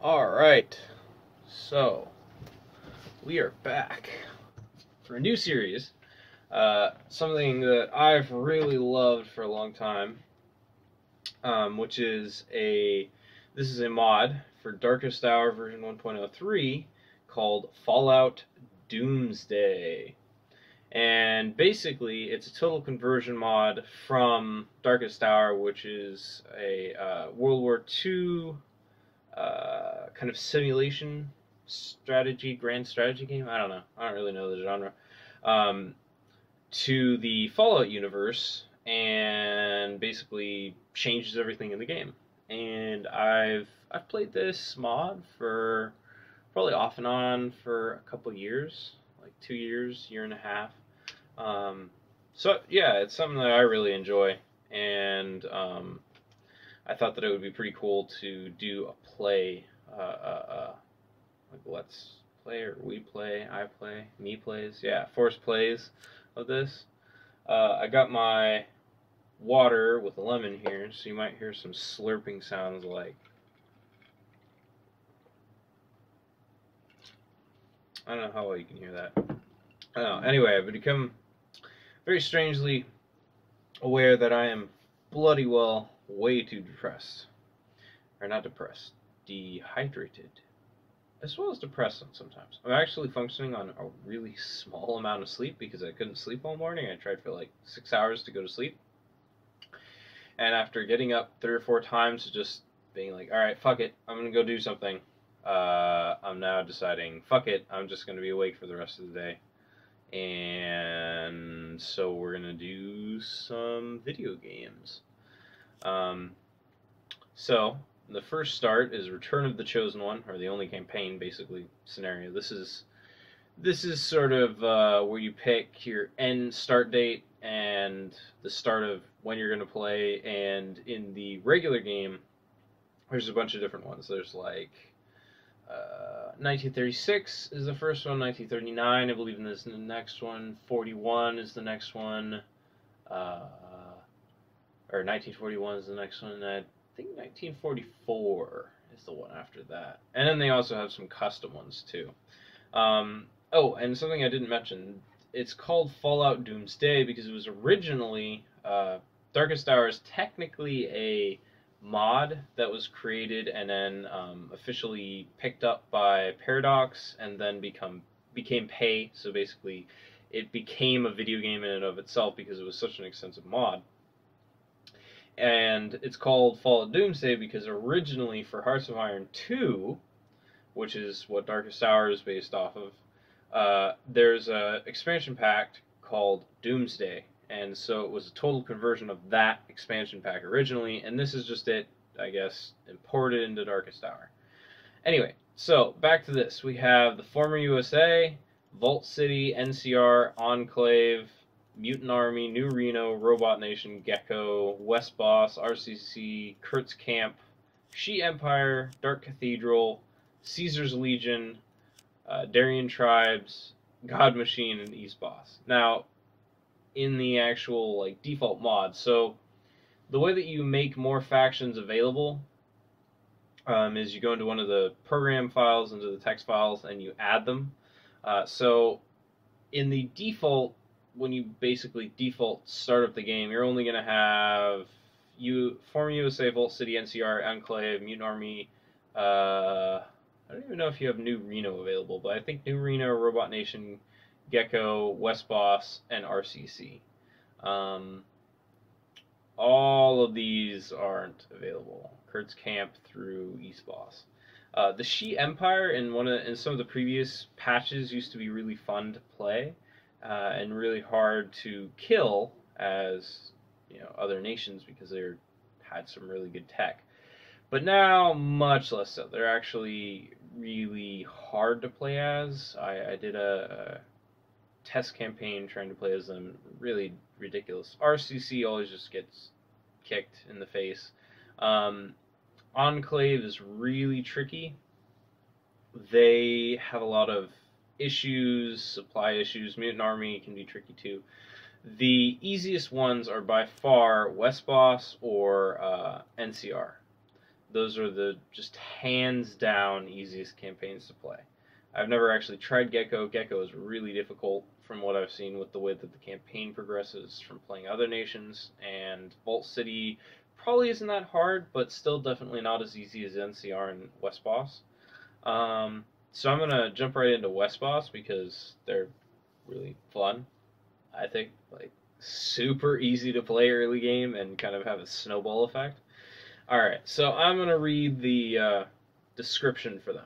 Alright, so we are back for a new series. Something that I've really loved for a long time, which is this is a mod for Darkest Hour version 1.03 called Fallout Doomsday. And basically, it's a total conversion mod from Darkest Hour, which is a World War II kind of simulation strategy, grand strategy game. I don't know. I don't really know the genre. To the Fallout universe, and basically changes everything in the game. And I've played this mod for probably off and on for a couple years, like 2 years, year and a half. So yeah, it's something that I really enjoy, and I thought that it would be pretty cool to do a play, like let's play, or we play, I play, me plays, yeah, forced plays of this. I got my water with a lemon here, so you might hear some slurping sounds like, I don't know how well you can hear that. I don't know. Anyway, I've become very strangely aware that I am bloody well way too depressed. Or not depressed, dehydrated. As well as depressed sometimes. I'm actually functioning on a really small amount of sleep because I couldn't sleep all morning. I tried for like 6 hours to go to sleep. And after getting up 3 or 4 times, just being like, alright, fuck it, I'm gonna go do something. I'm now deciding, fuck it, I'm just gonna be awake for the rest of the day. And so we're gonna do some video games. So the first start is Return of the Chosen One, or the only campaign basically scenario. This is sort of where you pick your end start date and the start of when you're going to play. And in the regular game, there's a bunch of different ones. There's like 1936 is the first one, 1939 I believe is the next one, 41 is the next one, or 1941 is the next one, and I think 1944 is the one after that. And then they also have some custom ones too. Oh, and something I didn't mention, it's called Fallout Doomsday because it was originally, Darkest Hour is technically a mod that was created and then officially picked up by Paradox and then became pay. So basically it became a video game in and of itself because it was such an extensive mod. And it's called Fallout Doomsday because originally for Hearts of Iron 2, which is what Darkest Hour is based off of, there's an expansion pack called Doomsday. And so it was a total conversion of that expansion pack originally, and this is just it, I guess, imported into Darkest Hour. Anyway, so back to this. We have the former USA, Vault City, NCR, Enclave, Mutant Army, New Reno, Robot Nation, Gecko, West Boss, RCC, Kurt's Camp, She Empire, Dark Cathedral, Caesar's Legion, Darien Tribes, God Machine, and East Boss. Now, in the actual like default mod, so the way that you make more factions available is you go into one of the program files, into the text files, and you add them. So in the default, when you basically default start up the game, you're only going to have former USA, Vault City, NCR, Enclave, Mutant Army. I don't even know if you have New Reno available, but I think New Reno, Robot Nation, Gecko, West Boss, and RCC. All of these aren't available. Kurt's Camp through East Boss. The She Empire in some of the previous patches used to be really fun to play and really hard to kill as other nations because they had some really good tech. But now, much less so. They're actually really hard to play as. I did a test campaign trying to play as them, really ridiculous. RCC always just gets kicked in the face. Enclave is really tricky. They have a lot of issues, supply issues. Mutant Army can be tricky too. The easiest ones are by far West Boss or NCR. those are the just hands down easiest campaigns to play. I've never actually tried Gecko. Gecko is really difficult from what I've seen with the way that the campaign progresses from playing other nations, and Vault City probably isn't that hard, but still definitely not as easy as NCR and West Boss. So I'm going to jump right into West Boss because they're really fun. I think, like, super easy to play early game and kind of have a snowball effect. Alright, so I'm going to read the description for them.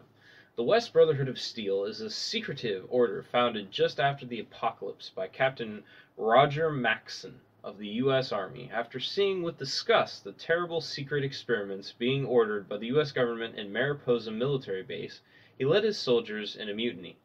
The West Brotherhood of Steel is a secretive order founded just after the apocalypse by Captain Roger Maxson of the U.S. Army, after seeing with disgust the terrible secret experiments being ordered by the U.S. government in Mariposa military base. He led his soldiers in a mutiny.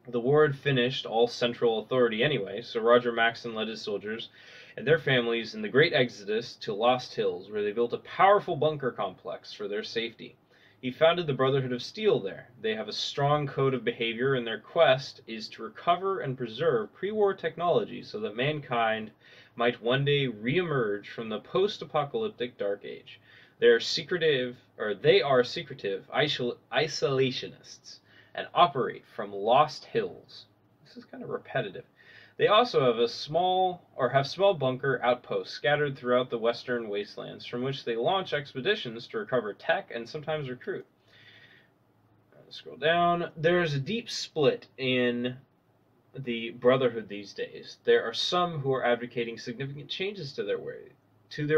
The war had finished all central authority anyway, so Roger Maxson led his soldiers and their families in the great exodus to Lost Hills, where they built a powerful bunker complex for their safety. He founded the Brotherhood of Steel there. They have a strong code of behavior, and their quest is to recover and preserve pre-war technology so that mankind might one day re-emerge from the post-apocalyptic Dark Age. They are secretive isolationists and operate from Lost Hills. This is kind of repetitive. They also have small bunker outposts scattered throughout the western wastelands, from which they launch expeditions to recover tech and sometimes recruit. Scroll down. There's a deep split in the Brotherhood these days. There are some who are advocating significant changes to their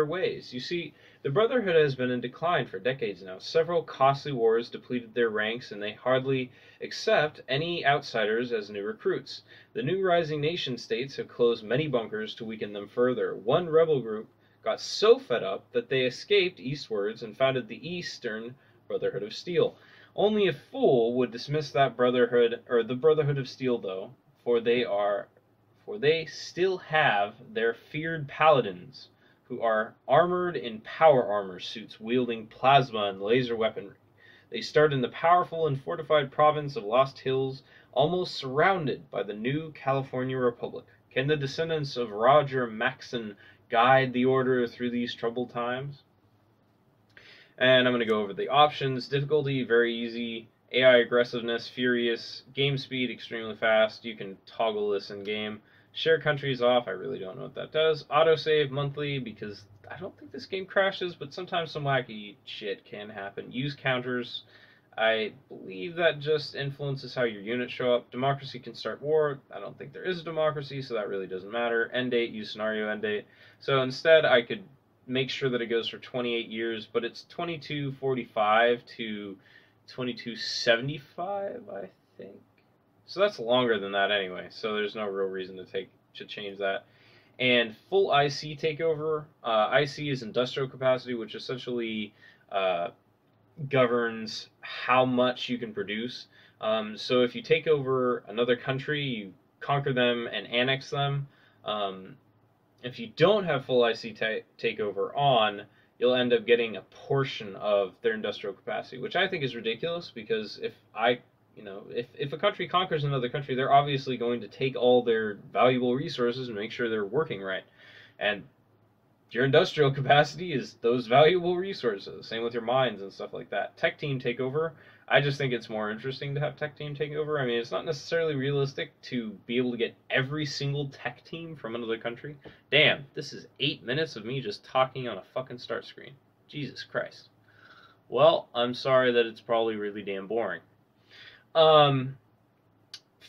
ways. You see, the Brotherhood has been in decline for decades now. Several costly wars depleted their ranks, and they hardly accept any outsiders as new recruits. The new rising nation-states have closed many bunkers to weaken them further. One rebel group got so fed up that they escaped eastwards and founded the Eastern Brotherhood of Steel. Only a fool would dismiss that Brotherhood, or the Brotherhood of Steel, though, for they still have their feared paladins, who are armored in power armor suits wielding plasma and laser weaponry. They start in the powerful and fortified province of Lost Hills, almost surrounded by the new California Republic. Can the descendants of Roger Maxson guide the order through these troubled times? And I'm going to go over the options. Difficulty, very easy. AI aggressiveness, furious. Game speed, extremely fast. You can toggle this in game. Share countries off, I really don't know what that does. Autosave monthly, because I don't think this game crashes, but sometimes some wacky shit can happen. Use counters. I believe that just influences how your units show up. Democracy can start war. I don't think there is a democracy, so that really doesn't matter. End date, use scenario end date. So instead, I could make sure that it goes for 28 years, but it's 2245 to 2275, I think. So that's longer than that anyway, so there's no real reason to change that. And full IC takeover. IC is industrial capacity, which essentially governs how much you can produce. So if you take over another country, you conquer them and annex them. If you don't have full IC takeover on, you'll end up getting a portion of their industrial capacity, which I think is ridiculous, because if a country conquers another country, they're obviously going to take all their valuable resources and make sure they're working right. And your industrial capacity is those valuable resources. Same with your mines and stuff like that. Tech team takeover. I just think it's more interesting to have tech team takeover. I mean, it's not necessarily realistic to be able to get every single tech team from another country. Damn, this is 8 minutes of me just talking on a fucking start screen. Jesus Christ. Well, I'm sorry that it's probably really damn boring.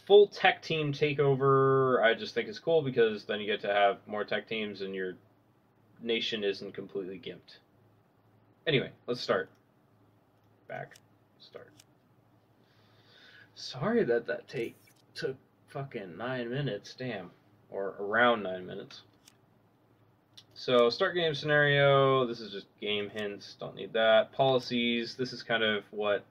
Full tech team takeover, I just think is cool, because then you get to have more tech teams and your nation isn't completely gimped. Anyway, let's start. Start. Sorry that took fucking 9 minutes, damn. Or around 9 minutes. So, start game scenario, this is just game hints, don't need that. Policies, this is kind of what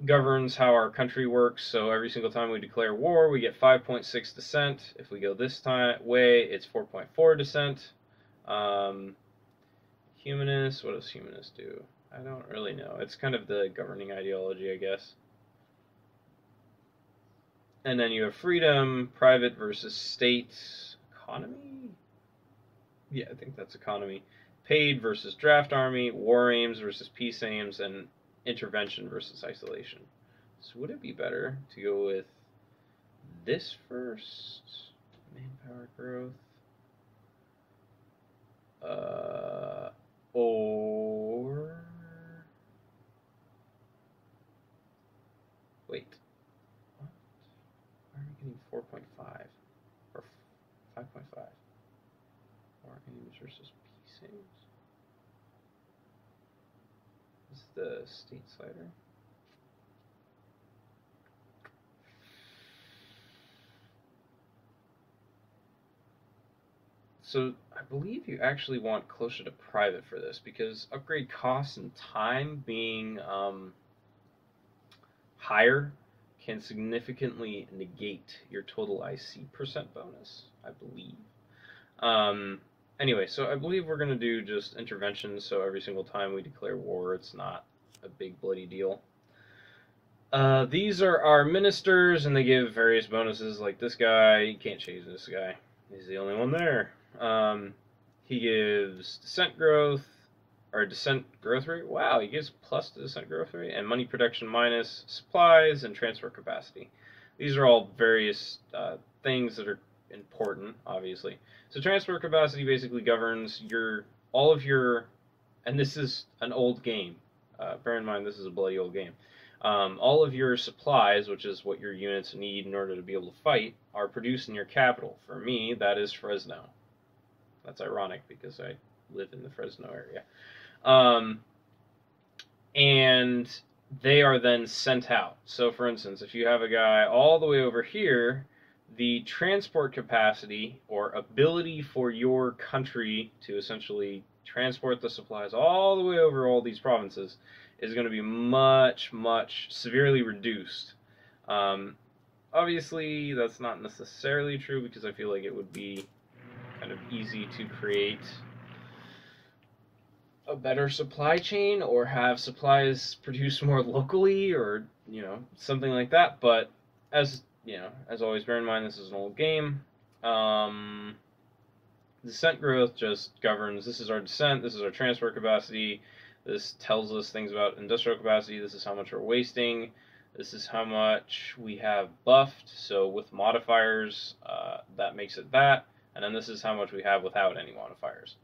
governs how our country works. So every single time we declare war, we get 5.6 dissent. If we go this way, it's 4.4 dissent. Humanists, what does humanists do? I don't really know. It's kind of the governing ideology, I guess. And then you have freedom, private versus state, economy? Yeah, I think that's economy. Paid versus draft army, war aims versus peace aims, and intervention versus isolation. So would it be better to go with this first? Manpower growth. Or... Wait. What? Why are we getting 4.5? Or 5.5? War aims versus peace aims? This is the state slider. So I believe you actually want closer to private for this, because upgrade costs and time being higher can significantly negate your total IC percent bonus, I believe. Anyway, so I believe we're going to do just interventions, so every single time we declare war, it's not a big bloody deal. These are our ministers, and they give various bonuses, like this guy. You can't change this guy. He's the only one there. He gives descent growth, or descent growth rate. Wow, he gives plus to descent growth rate, and money production minus, supplies, and transfer capacity. These are all various things that are important, obviously. So transfer capacity basically governs all of your, and this is an old game. Bear in mind, this is a bloody old game. All of your supplies, which is what your units need in order to be able to fight, are produced in your capital. For me, that is Fresno. That's ironic because I live in the Fresno area. And they are then sent out. So, for instance, if you have a guy all the way over here, the transport capacity or ability for your country to essentially transport the supplies all the way over all these provinces is going to be much, much severely reduced. Obviously, that's not necessarily true, because I feel like it would be kind of easy to create a better supply chain or have supplies produced more locally, or something like that. But as always, bear in mind this is an old game. Descent growth just governs, this is our descent, this is our transfer capacity, this tells us things about industrial capacity, this is how much we're wasting, this is how much we have buffed, so with modifiers, that makes it that, and then this is how much we have without any modifiers.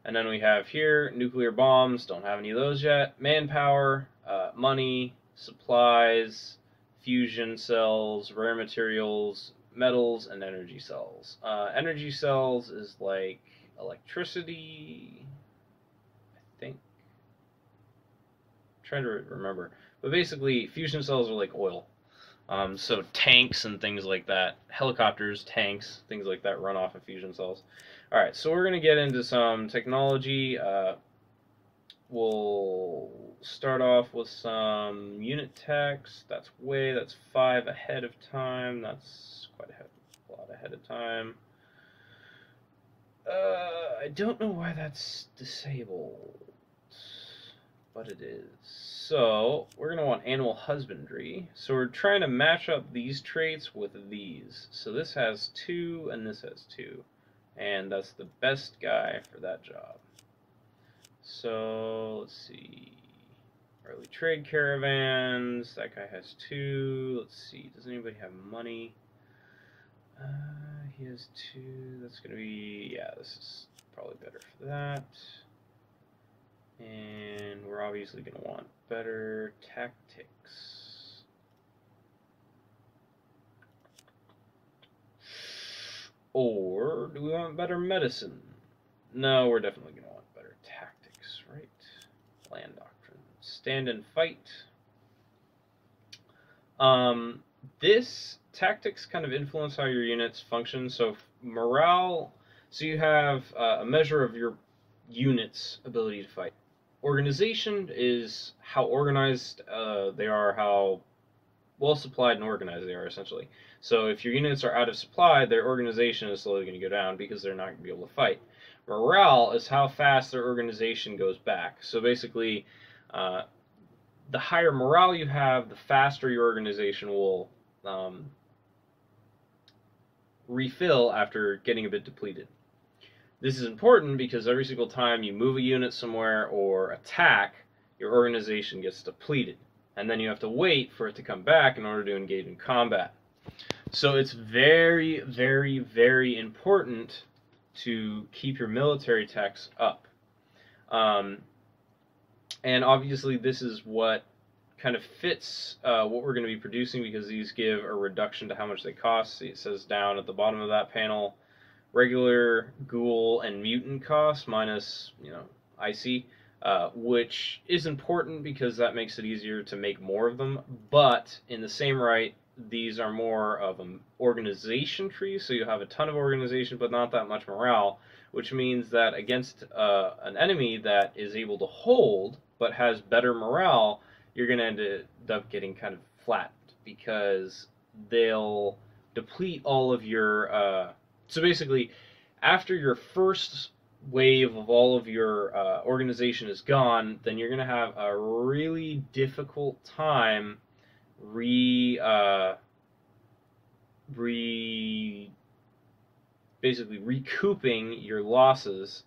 And then we have here, nuclear bombs, don't have any of those yet, manpower, money, supplies, fusion cells, rare materials, metals, and energy cells. Energy cells is like electricity, I think. I'm trying to remember. But basically, fusion cells are like oil. So tanks and things like that, helicopters, tanks, things like that run off of fusion cells. Alright, so we're going to get into some technology. We'll start off with some unit text. That's 5 ahead of time. That's quite a lot ahead of time. I don't know why that's disabled, but it is. So we're going to want animal husbandry. So we're trying to match up these traits with these. So this has 2 and this has 2. And that's the best guy for that job. So let's see. Early trade caravans. That guy has 2. Let's see. Does anybody have money? He has 2. That's going to be, yeah, this is probably better for that. And we're obviously going to want better tactics. Or do we want better medicine? No, we're definitely going to want better tactics, right? Land doctrine. Stand and fight. This tactics kind of influence how your units function. So morale, so you have a measure of your unit's ability to fight. Organization is how organized they are, how well supplied and organized they are, essentially. So if your units are out of supply, their organization is slowly going to go down because they're not going to be able to fight. Morale is how fast their organization goes back. So basically, the higher morale you have, the faster your organization will refill after getting a bit depleted. This is important because every single time you move a unit somewhere or attack, your organization gets depleted. And then you have to wait for it to come back in order to engage in combat. So it's very, very, very important to keep your military techs up. And obviously this is what kind of fits what we're going to be producing, because these give a reduction to how much they cost. See, it says down at the bottom of that panel, regular, ghoul, and mutant costs minus, IC, which is important because that makes it easier to make more of them. But in the same right, these are more of an organization tree, so you have a ton of organization but not that much morale, which means that against an enemy that is able to hold but has better morale, you're going to end up getting kind of flat, because they'll deplete all of your... so basically, after your first wave of all of your organization is gone, then you're going to have a really difficult time basically recouping your losses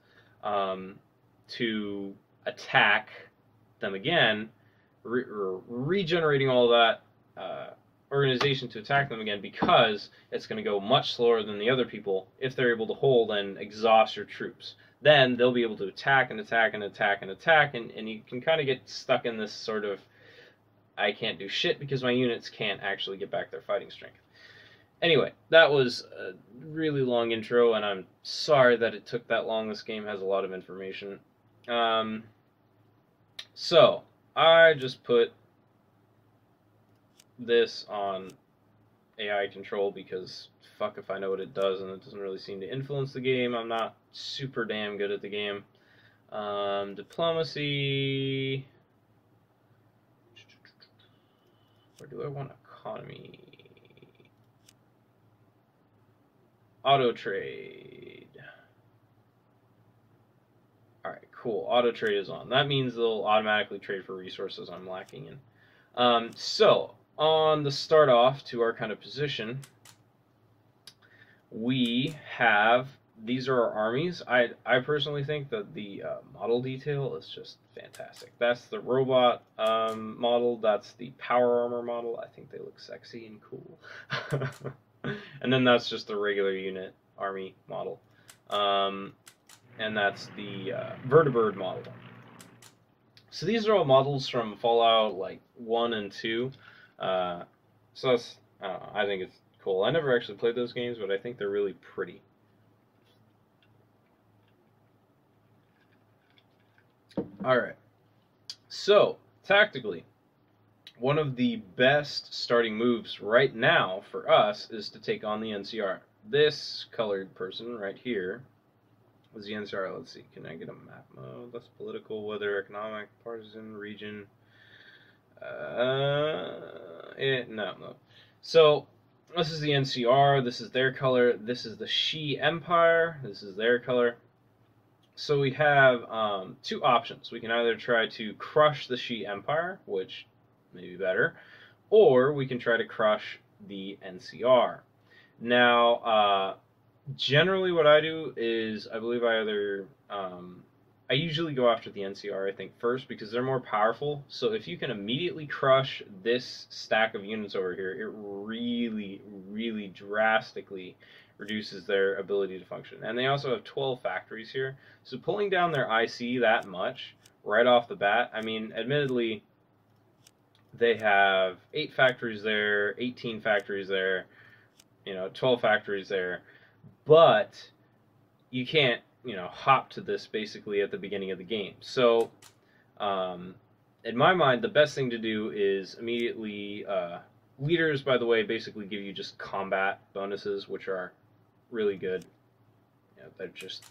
to attack them again, regenerating all that organization to attack them again, because it's going to go much slower than the other people if they're able to hold and exhaust your troops. Then they'll be able to attack and attack and attack and attack, and you can kind of get stuck in this sort of, I can't do shit because my units can't actually get back their fighting strength. Anyway, that was a really long intro, and I'm sorry that it took that long. This game has a lot of information. So, I just put this on AI control because fuck if I know what it does, and it doesn't really seem to influence the game. I'm not super damn good at the game. Diplomacy... Or do I want economy? Auto trade. Alright, cool. Auto trade is on. That means they'll automatically trade for resources I'm lacking in. So, on the start off to our kind of position, we have, these are our armies. I personally think that the model detail is just fantastic. That's the robot model. That's the power armor model. I think they look sexy and cool. And then that's just the regular unit army model. And that's the vertibird model. So these are all models from Fallout like 1 and 2. So that's, I don't know, I think it's cool. I never actually played those games, but I think they're really pretty. Alright, so tactically, one of the best starting moves right now for us is to take on the NCR. This colored person right here is the NCR. Let's see, can I get a map mode? That's political, weather, economic, partisan, region. No. So, this is the NCR, this is their color, this is the Shi Empire, this is their color. So we have two options. We can either try to crush the Shi Empire, which may be better, or we can try to crush the NCR. Now, generally what I do is, I believe I either, I usually go after the NCR, I think, first, because they're more powerful. So if you can immediately crush this stack of units over here, it really, really drastically reduces their ability to function. And they also have 12 factories here, so pulling down their IC that much right off the bat, I mean, admittedly, they have 8 factories there, 18 factories there, 12 factories there, but you can't, hop to this basically at the beginning of the game. So, in my mind, the best thing to do is immediately, leaders, by the way, basically give you just combat bonuses, which are really good.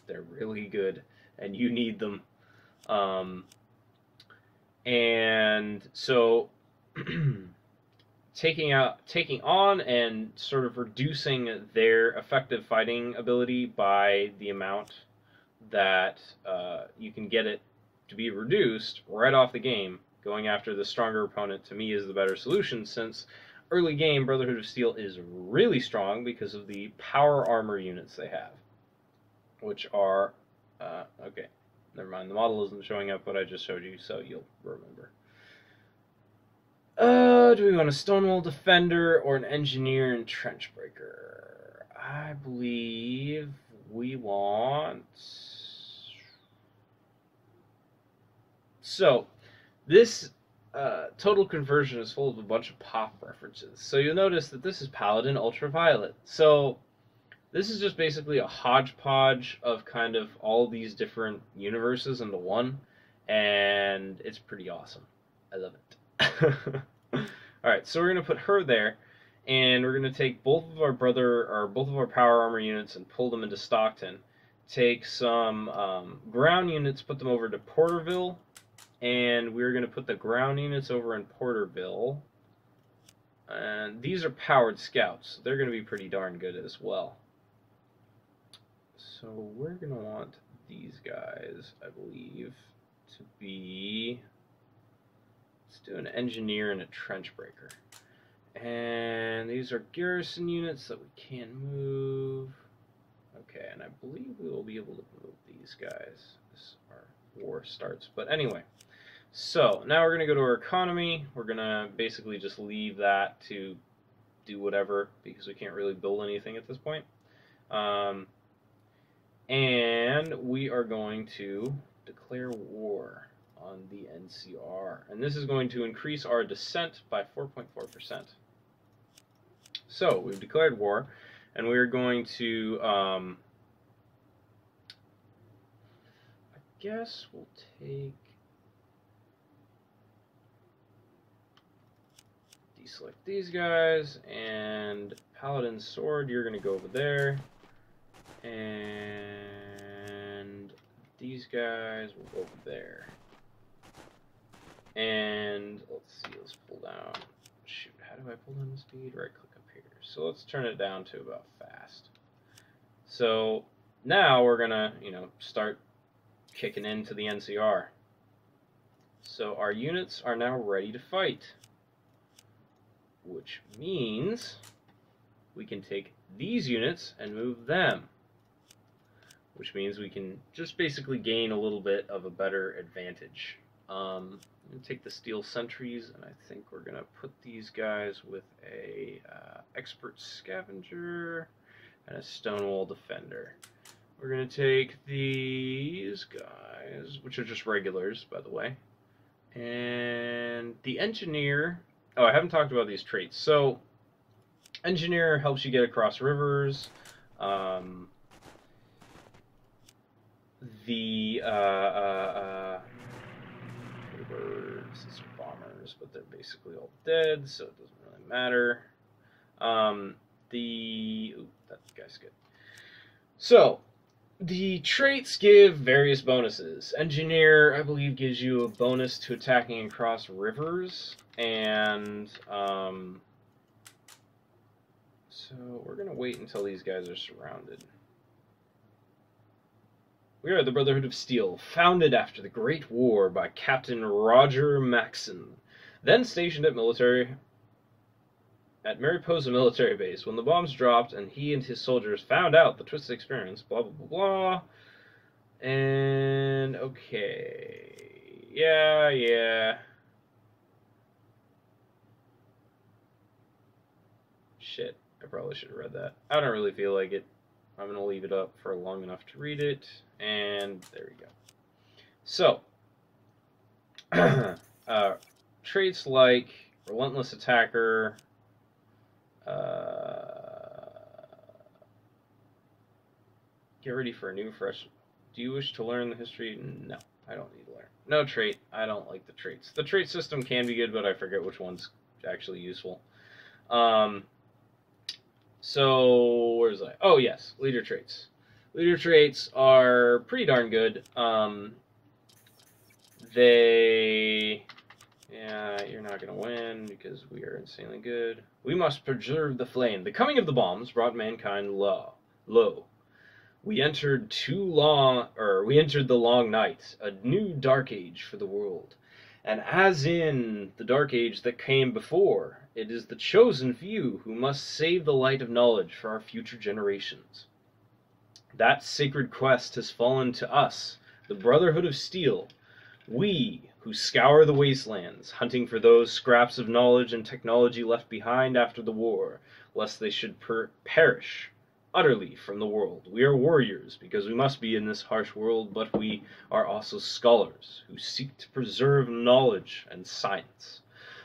They're really good, and you need them. And so, taking on and sort of reducing their effective fighting ability by the amount that you can get it to be reduced right off the game, going after the stronger opponent, to me is the better solution, since early game Brotherhood of Steel is really strong because of the power armor units they have. which are, okay, never mind, the model isn't showing up, but I just showed you, so you'll remember. Do we want a Stonewall Defender or an Engineer and Trench Breaker? I believe we want... So, this total conversion is full of a bunch of pop references. So you'll notice that this is Paladin Ultraviolet. So this is just basically a hodgepodge of kind of all these different universes into one, and it's pretty awesome. I love it. Alright, so we're going to put her there, and we're going to take both of our power armor units and pull them into Stockton. Take some ground units, put them over to Porterville, and we're going to put the ground units over in Porterville. And these are powered scouts, so they're going to be pretty darn good as well. So we're going to want these guys, I believe, to be... Let's do an engineer and a trench breaker. And these are garrison units that we can move. Okay, and I believe we will be able to move these guys as our war starts. But anyway, so now we're going to go to our economy. We're going to basically just leave that to do whatever, because we can't really build anything at this point. And we are going to declare war on the NCR. And this is going to increase our descent by 4.4%. So we've declared war, and we're going to, I guess we'll take, deselect these guys, and Paladin Sword, you're going to go over there, and these guys will go over there. And let's see, let's pull down, shoot, how do I pull down the speed? Right click up here. So let's turn it down to about fast. So now we're gonna, start kicking into the NCR. So our units are now ready to fight, which means we can take these units and move them, which means we can just basically gain a little bit of a better advantage. I'm going to take the steel sentries, and I think we're going to put these guys with a expert scavenger and a stonewall defender. We're going to take these guys, which are just regulars, by the way, and the engineer. Oh, I haven't talked about these traits. So engineer helps you get across rivers. Birds, these are bombers, but they're basically all dead, so it doesn't really matter. That guy's good. So, the traits give various bonuses. Engineer, I believe, gives you a bonus to attacking across rivers, and so we're going to wait until these guys are surrounded. We are the Brotherhood of Steel, founded after the Great War by Captain Roger Maxon, then stationed at Mariposa Military Base. When the bombs dropped and he and his soldiers found out the twisted experience, blah, blah, blah, blah. And, okay. Yeah. Shit, I probably should have read that. I don't really feel like it. I'm going to leave it up for long enough to read it, and there we go. So, traits like Relentless Attacker, get ready for a new fresh... Do you wish to learn the history? No, I don't need to learn. No trait. I don't like the traits. The trait system can be good, but I forget which one's actually useful. So, where was I? Oh, yes, leader traits. Leader traits are pretty darn good. You're not going to win because we are insanely good. We must preserve the flame. The coming of the bombs brought mankind low. We entered the long night, a new dark age for the world. And as in the dark age that came before, it is the chosen few who must save the light of knowledge for our future generations. That sacred quest has fallen to us, the Brotherhood of Steel, we who scour the wastelands, hunting for those scraps of knowledge and technology left behind after the war, lest they should perish utterly from the world. We are warriors, because we must be in this harsh world, but we are also scholars, who seek to preserve knowledge and science.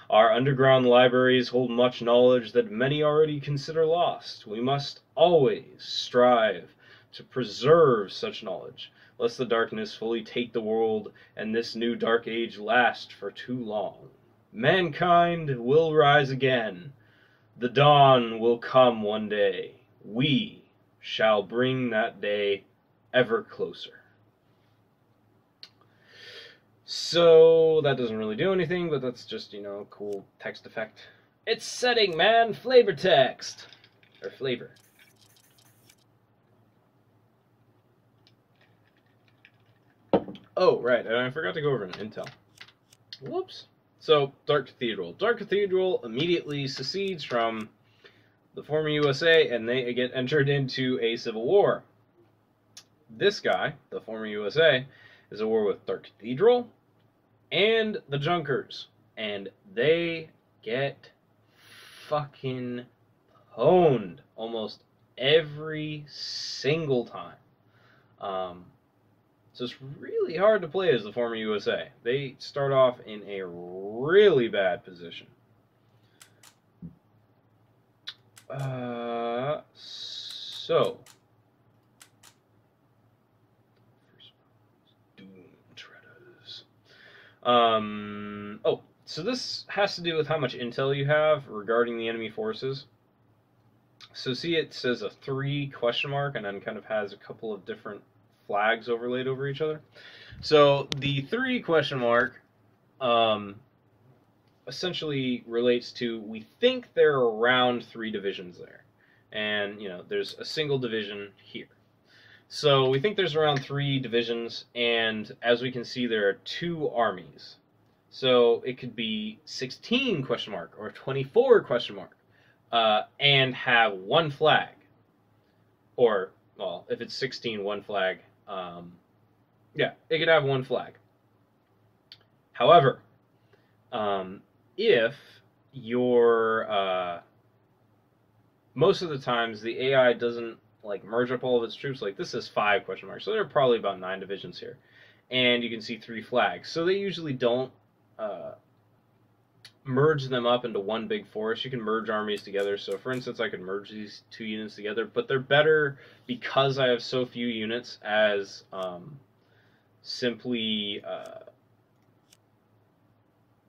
Our underground libraries hold much knowledge that many already consider lost. We must always strive to preserve such knowledge, lest the darkness fully take the world, and this new dark age last for too long. Mankind will rise again. The dawn will come one day. We shall bring that day ever closer. So, that doesn't really do anything, but that's just, you know, a cool text effect. It's setting, man! Flavor text! Or flavor. Oh, right, and I forgot to go over an intel. Whoops. So, Dark Cathedral. Dark Cathedral immediately secedes from the former USA, and they get entered into a civil war. This guy, the former USA, is at war with Dark Cathedral and the Junkers, and they get fucking pwned almost every single time. So it's really hard to play as the former USA. They start off in a really bad position. So oh, so this has to do with how much intel you have regarding the enemy forces. So see, it says a 3 question mark and then kind of has a couple of different flags overlaid over each other. So the 3 question mark essentially relates to, we think there are around 3 divisions there. And, you know, there's a single division here. So we think there's around 3 divisions, and as we can see, there are 2 armies. So it could be 16 question mark or 24 question mark, and have 1 flag. Or, well, if it's 16, 1 flag. Yeah, it could have 1 flag. However, if you're, most of the times the AI doesn't like merge up all of its troops. Like this is 5 question marks, so there are probably about 9 divisions here, and you can see 3 flags. So they usually don't merge them up into one big force. You can merge armies together. So for instance, I could merge these 2 units together, but they're better because I have so few units as simply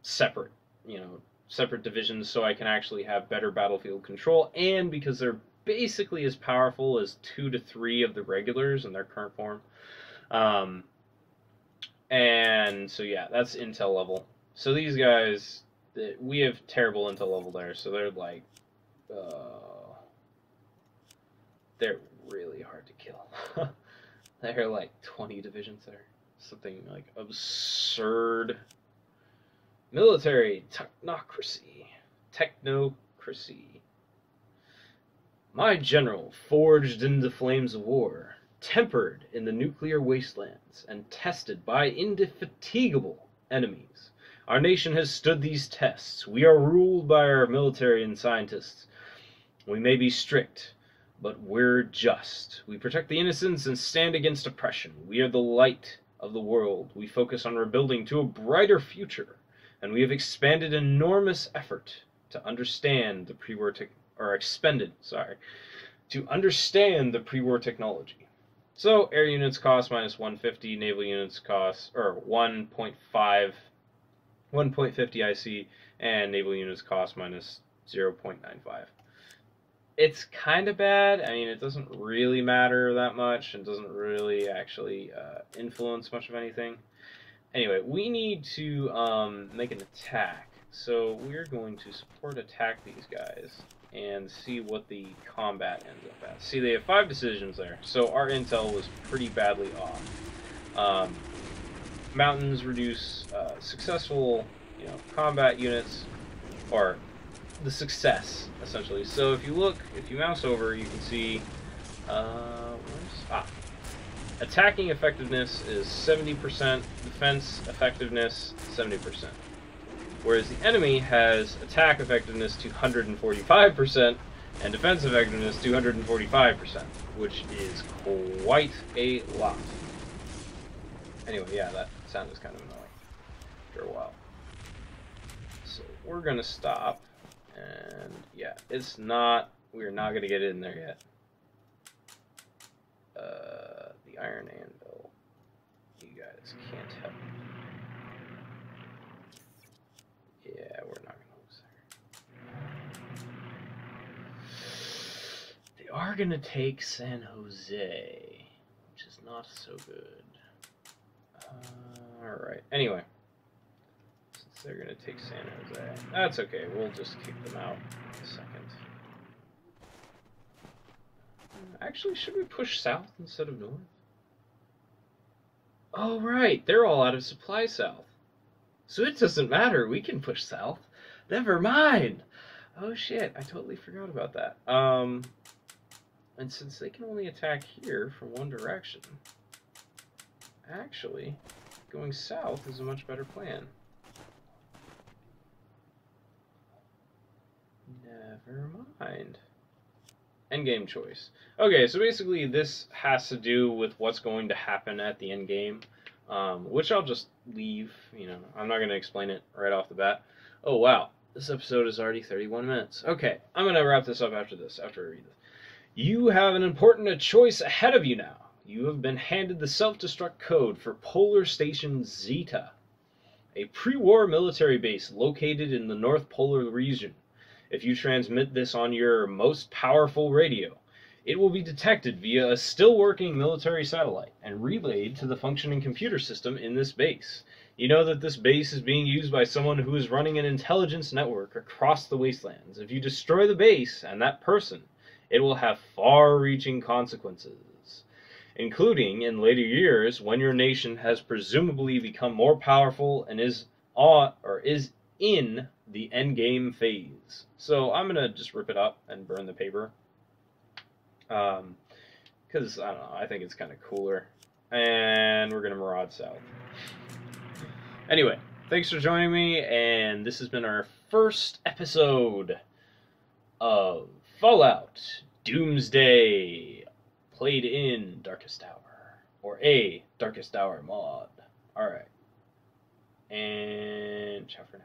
separate, you know, separate divisions, so I can actually have better battlefield control, and because they're basically as powerful as 2 to 3 of the regulars in their current form. And so yeah, that's intel level. So these guys, we have terrible intel level there, so they're like, they're really hard to kill. There are like 20 divisions there. Something like absurd. Military technocracy. Technocracy. My general, forged in the flames of war, tempered in the nuclear wastelands, and tested by indefatigable enemies. Our nation has stood these tests. We are ruled by our military and scientists. We may be strict, but we're just. We protect the innocents and stand against oppression. We are the light of the world. We focus on rebuilding to a brighter future, and we have expended enormous effort to understand the pre-war to understand the pre-war technology. So air units cost minus 150, naval units cost, or 1.50 IC, and naval units cost minus 0.95. It's kind of bad. I mean, it doesn't really matter that much. It doesn't really actually influence much of anything. Anyway, we need to make an attack. So we're going to support attack these guys and see what the combat ends up as. See, they have 5 decisions there, so our intel was pretty badly off. Mountains reduce successful, you know, combat units, or the success, essentially. So if you look, if you mouse over, you can see, where's Attacking effectiveness is 70%, defense effectiveness 70%. Whereas the enemy has attack effectiveness 245% and defense effectiveness 245%, which is quite a lot. Anyway, yeah, that sound is kind of annoying after a while. So we're gonna stop, and yeah, we're not gonna get in there yet. The iron anvil, you guys can't help. Yeah, we're not gonna lose there. They are gonna take San Jose, which is not so good. Alright, anyway. Since they're gonna take San Jose, that's okay, we'll just kick them out in a second. Actually, should we push south instead of north? Oh, right, they're all out of supply south. So it doesn't matter, we can push south. Never mind! Oh shit, I totally forgot about that. And since they can only attack here from one direction, actually, going south is a much better plan. Never mind. Endgame choice. Okay, so basically this has to do with what's going to happen at the endgame, which I'll just leave, I'm not going to explain it right off the bat. Oh wow, this episode is already 31 minutes. Okay, I'm going to wrap this up after I read this. You have an important choice ahead of you now. You have been handed the self-destruct code for Polar Station Zeta, a pre-war military base located in the North Polar region. If you transmit this on your most powerful radio, it will be detected via a still-working military satellite and relayed to the functioning computer system in this base. You know that this base is being used by someone who is running an intelligence network across the wastelands. If you destroy the base and that person, it will have far-reaching consequences, including in later years when your nation has presumably become more powerful and is in the endgame phase. So I'm gonna just rip it up and burn the paper, because I don't know, I think it's kind of cooler, and we're gonna maraud south. Anyway, thanks for joining me, and this has been our first episode of Fallout Doomsday, played in Darkest Hour, or a Darkest Hour mod. Alright, and ciao for now.